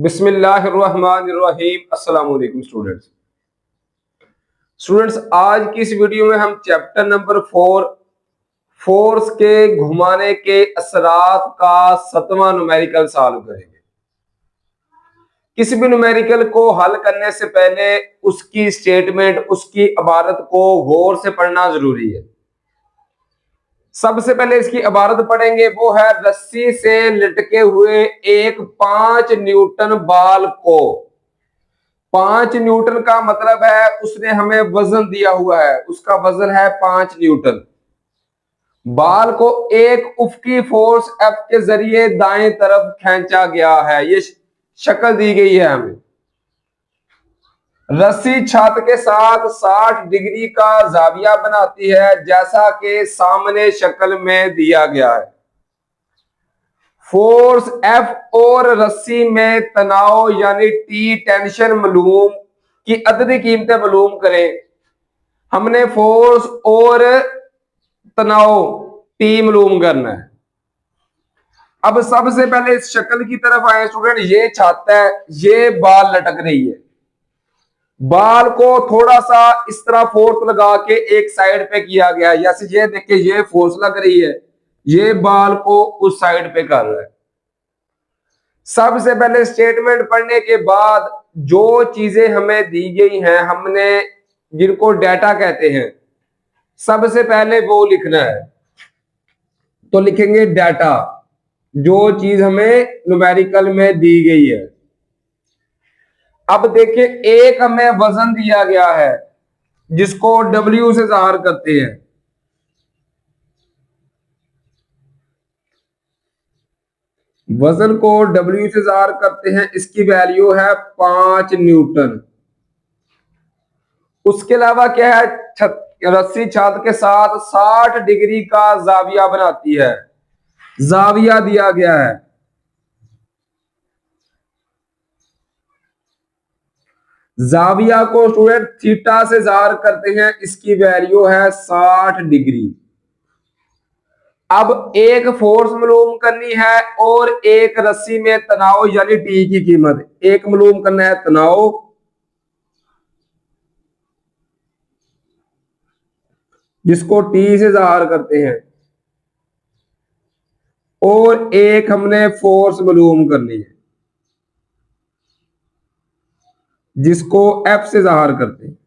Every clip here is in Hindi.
बिस्मिल्लाहिर्रहमानिर्रहीम। अस्सलाम वालेकुम स्टूडेंट्स, आज की इस वीडियो में हम चैप्टर नंबर 4 फोर्स के घुमाने के असरात का 7वां न्यूमेरिकल सॉल्व करेंगे। किसी भी न्यूमेरिकल को हल करने से पहले उसकी स्टेटमेंट, उसकी इबारत को गौर से पढ़ना जरूरी है। सबसे पहले इसकी इबारत पढ़ेंगे, वो है रस्सी से लटके हुए एक 5 न्यूटन बाल को। 5 न्यूटन का मतलब है उसने हमें वजन दिया हुआ है, उसका वजन है 5 न्यूटन। बाल को एक उफकी फोर्स एफ के जरिए दाएं तरफ खींचा गया है। ये शक्ल दी गई है हमें। रस्सी छत के साथ 60 डिग्री का जाविया बनाती है, जैसा कि सामने शक्ल में दिया गया है। फोर्स एफ और रस्सी में तनाव यानी टी टेंशन मालूम की अददी कीमतें मालूम करें। हमने फोर्स और तनाव टी मालूम करना है। अब सबसे पहले इस शक्ल की तरफ आए स्टूडेंट। ये छत है, ये बाल लटक रही है। बाल को थोड़ा सा इस तरह फोर्स लगा के एक साइड पे किया गया है। जैसे ये देखिए, ये फोर्स लग रही है, ये बाल को उस साइड पे कर रहा है। सबसे पहले स्टेटमेंट पढ़ने के बाद जो चीजें हमें दी गई हैं, हमने जिनको डाटा कहते हैं, सबसे पहले वो लिखना है। तो लिखेंगे डाटा, जो चीज हमें न्यूमेरिकल में दी गई है। अब देखिए, एक हमें वजन दिया गया है जिसको W से जाहिर करते हैं। वजन को W से जाहिर करते हैं, इसकी वैल्यू है 5 न्यूटन। उसके अलावा क्या है, रस्सी छत के साथ 60 डिग्री का जाविया बनाती है। जाविया दिया गया है। जाविया को स्टूडेंट थीटा से जाहिर करते हैं, इसकी वैल्यू है 60 डिग्री। अब एक फोर्स मालूम करनी है और एक रस्सी में तनाव यानी टी की कीमत। एक मालूम करना है तनाव, जिसको टी से जाहिर करते हैं, और एक हमने फोर्स मालूम करनी है जिसको एफ से जाहिर करते हैं।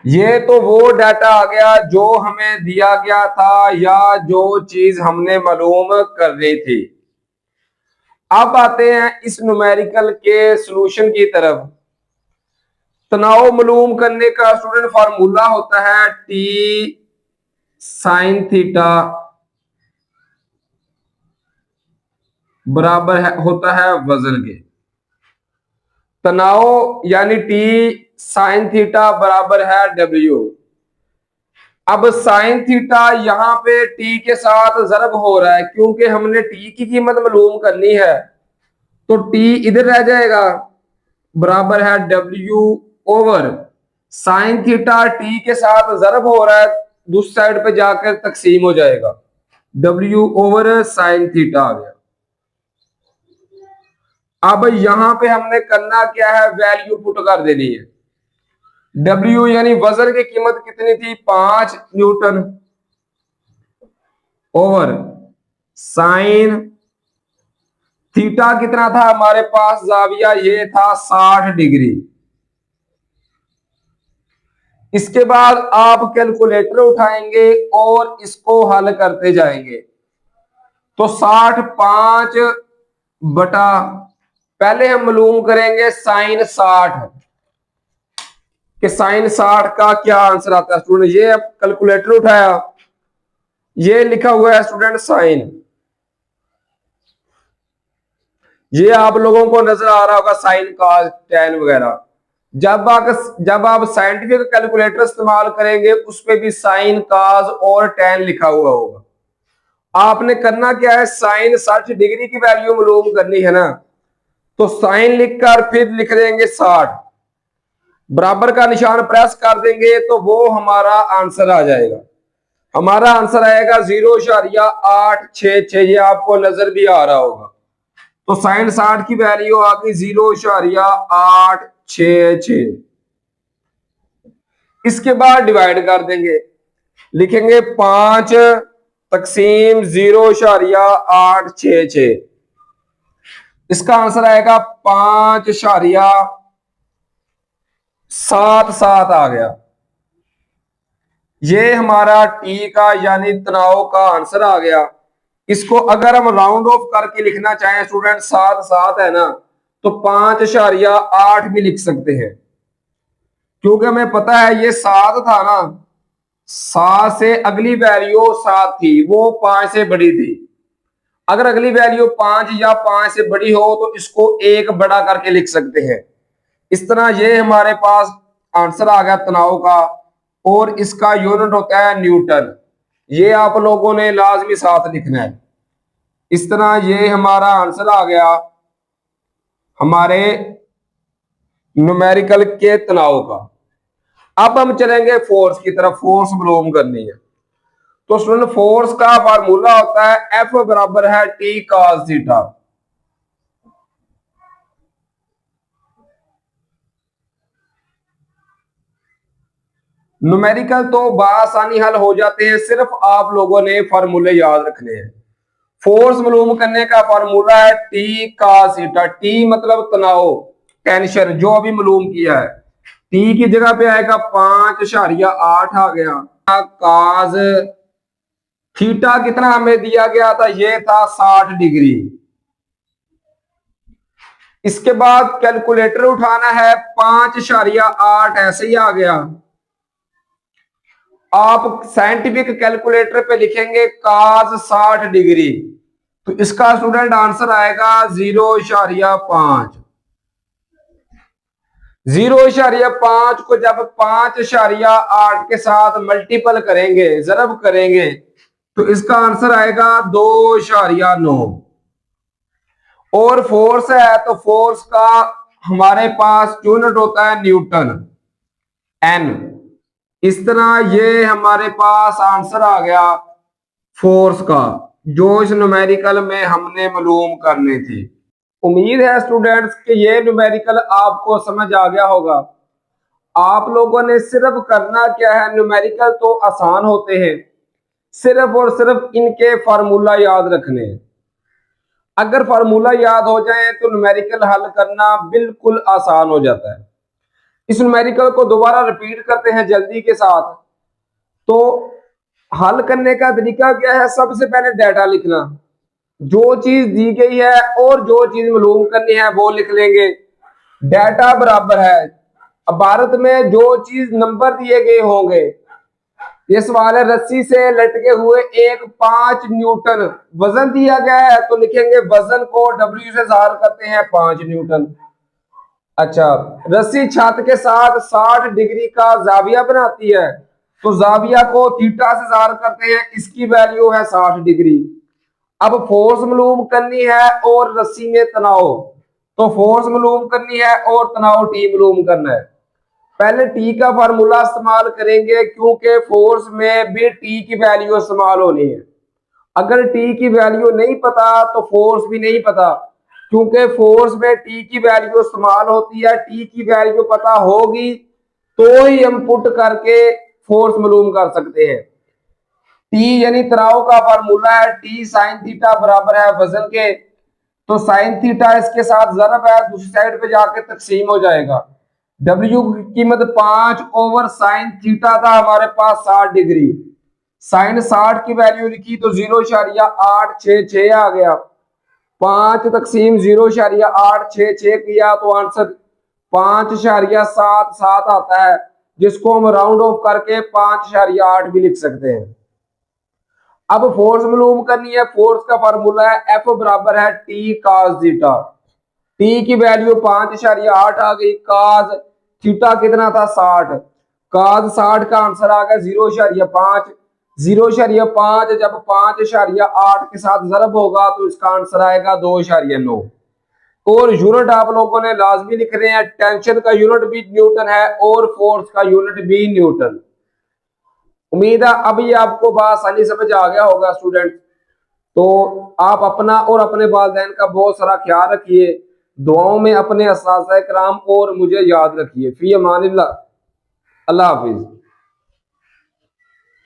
ये तो वो डाटा आ गया जो हमें दिया गया था या जो चीज हमने मालूम करनी थी। अब आते हैं इस न्यूमेरिकल के सॉल्यूशन की तरफ। तनाव मालूम करने का स्टूडेंट फार्मूला होता है टी साइन थीटा बराबर होता है वजन के। तनाव यानी टी साइन थीटा बराबर है W। अब साइन थीटा यहां पे टी के साथ जरब हो रहा है, क्योंकि हमने टी की कीमत मालूम करनी है। तो टी इधर रह जाएगा, बराबर है W over sine theta T के साथ जरब हो रहा है, दूसरी साइड पे जाकर तकसीम हो जाएगा। W ओवर साइन थीटा आ गया। अब यहां पे हमने करना क्या है, वैल्यू पुट कर देनी है। W यानी वजन की कीमत कितनी थी, 5 न्यूटन ओवर साइन थीटा कितना था हमारे पास, जाविया ये था 60 डिग्री। इसके बाद आप कैलकुलेटर उठाएंगे और इसको हल करते जाएंगे। तो 60 5 बटा, पहले हम मालूम करेंगे साइन 60 कि साइन 60 का क्या आंसर आता है। स्टूडेंट ये अब कैलकुलेटर उठाया, ये लिखा हुआ है स्टूडेंट साइन। ये आप लोगों को नजर आ रहा होगा साइन कॉस टैन वगैरह। जब आप साइंटिफिक कैलकुलेटर इस्तेमाल करेंगे, उस पे भी साइन कॉस और टैन लिखा हुआ होगा। आपने करना क्या है, साइन 60 डिग्री की वैल्यू मालूम करनी है ना, तो साइन लिखकर फिर लिख देंगे 60, बराबर का निशान प्रेस कर देंगे तो वो हमारा आंसर आ जाएगा। हमारा आंसर आएगा 0.866। ये आपको नजर भी आ रहा होगा। तो साइन 60 की वैल्यू आ गई 0.866। इसके बाद डिवाइड कर देंगे, लिखेंगे 5 तकसीम 0.866। इसका आंसर आएगा 5.77 आ गया। ये हमारा टी का यानी तनाव का आंसर आ गया। इसको अगर हम राउंड ऑफ करके लिखना चाहें स्टूडेंट, 7 है ना, तो 5.8 भी लिख सकते हैं, क्योंकि हमें पता है ये 7 था ना, 7 से अगली वैल्यू 7 थी, वो 5 से बड़ी थी। अगर अगली वैल्यू 5 या 5 से बड़ी हो तो इसको 1 बड़ा करके लिख सकते हैं। इस तरह ये हमारे पास आंसर आ गया तनाव का, और इसका यूनिट होता है न्यूटन। ये आप लोगों ने लाजमी साथ लिखना है। इस तरह ये हमारा आंसर आ गया हमारे न्यूमेरिकल के तनाव का। अब हम चलेंगे फोर्स की तरफ, फोर्स मालूम करनी है। तो स्टूडेंट फोर्स का फार्मूला होता है एफ बराबर है टी कॉस थीटा। न्यूमेरिकल तो बासानी हल हो जाते हैं, सिर्फ आप लोगों ने फार्मूले याद रखने हैं। फोर्स मालूम करने का फार्मूला है टी कॉस थीटा। टी मतलब तनाव, टेंशन, जो अभी मालूम किया है। टी की जगह पे आएगा 5.8 आ गया। कॉस थीटा कितना हमें दिया गया था, ये था 60 डिग्री। इसके बाद कैलकुलेटर उठाना है, 5.8 ऐसे ही आ गया। आप साइंटिफिक कैलकुलेटर पे लिखेंगे cos 60 डिग्री, तो इसका स्टूडेंट आंसर आएगा 0.5। 0.5 को जब 5.8 के साथ मल्टीपल करेंगे, जरब करेंगे, तो इसका आंसर आएगा 2.9। और फोर्स है तो फोर्स का हमारे पास यूनिट होता है न्यूटन, एन। इस तरह ये हमारे पास आंसर आ गया फोर्स का, जो इस न्यूमेरिकल में हमने मालूम करनी थी। उम्मीद है स्टूडेंट्स कि ये न्यूमेरिकल आपको समझ आ गया होगा। आप लोगों ने सिर्फ करना क्या है, न्यूमेरिकल तो आसान होते हैं, सिर्फ और सिर्फ इनके फार्मूला याद रखने हैं। अगर फार्मूला याद हो जाए तो न्यूमेरिकल हल करना बिल्कुल आसान हो जाता है। इस न्यूमेरिकल को दोबारा रिपीट करते हैं जल्दी के साथ। तो हल करने का तरीका क्या है, सबसे पहले डाटा लिखना, जो चीज दी गई है और जो चीज मालूम करनी है वो लिख लेंगे। डाटा बराबर है, अब भारत में जो चीज नंबर दिए गए होंगे, ये सवाल है रस्सी से लटके हुए एक 5 न्यूटन वजन दिया गया है, तो लिखेंगे वजन को W से ज़ाहिर करते हैं 5 न्यूटन। अच्छा, रस्सी छत के साथ 60 डिग्री का जाविया बनाती है, तो जाविया को थीटा से ज़ाहिर करते हैं, इसकी वैल्यू है 60 डिग्री। अब फोर्स मालूम करनी है और रस्सी में तनाव, तो फोर्स मालूम करनी है और तनाव टी मालूम करना है। पहले टी का फार्मूला इस्तेमाल करेंगे, क्योंकि फोर्स में भी टी की वैल्यू इस्तेमाल होनी है। अगर टी की वैल्यू नहीं पता तो फोर्स भी नहीं पता, क्योंकि फोर्स में टी की वैल्यू इस्तेमाल होती है। टी की वैल्यू पता होगी तो ही हम पुट करके फोर्स मालूम कर सकते हैं। टी यानी तनाव का फार्मूला है टी साइन थीटा बराबर है वजन के, तो साइन थीटा इसके साथ जरब है, दूसरी साइड पे जाके तकसीम हो जाएगा। W की कीमत 5 ओवर साइन थीटा था हमारे पास 60 डिग्री। साइन 60 की वैल्यू लिखी तो 0.866 आ गया। 5 तकसीम 0.866 किया तो आंसर 5.77 आता है, जिसको हम राउंड ऑफ करके 5.8 भी लिख सकते हैं। अब फोर्स मालूम करनी है। फोर्स का फार्मूला है एफ बराबर है टी कॉस थीटा। टी की वैल्यू 5.8 आ गई, कॉस थीटा कितना था 60, कॉस 60 का आंसर आ गया 0.5। 0.5 जब 5.8 के साथ जरब होगा तो इसका आंसर आएगा 2.9। और यूनिट आप लोगों ने लाजमी लिख रहे हैं, टेंशन का यूनिट भी न्यूटन है और फोर्स का यूनिट भी न्यूटन। उम्मीद है अब ये आपको बात आसानी समझ आ गया होगा स्टूडेंट। तो आप अपना और अपने वालिदैन का बहुत सारा ख्याल रखिए, दुआओं में अपने उस्ताद-ए-किराम और मुझे याद रखिए। फी अमानिल्लाह। अल्लाह हाफिज।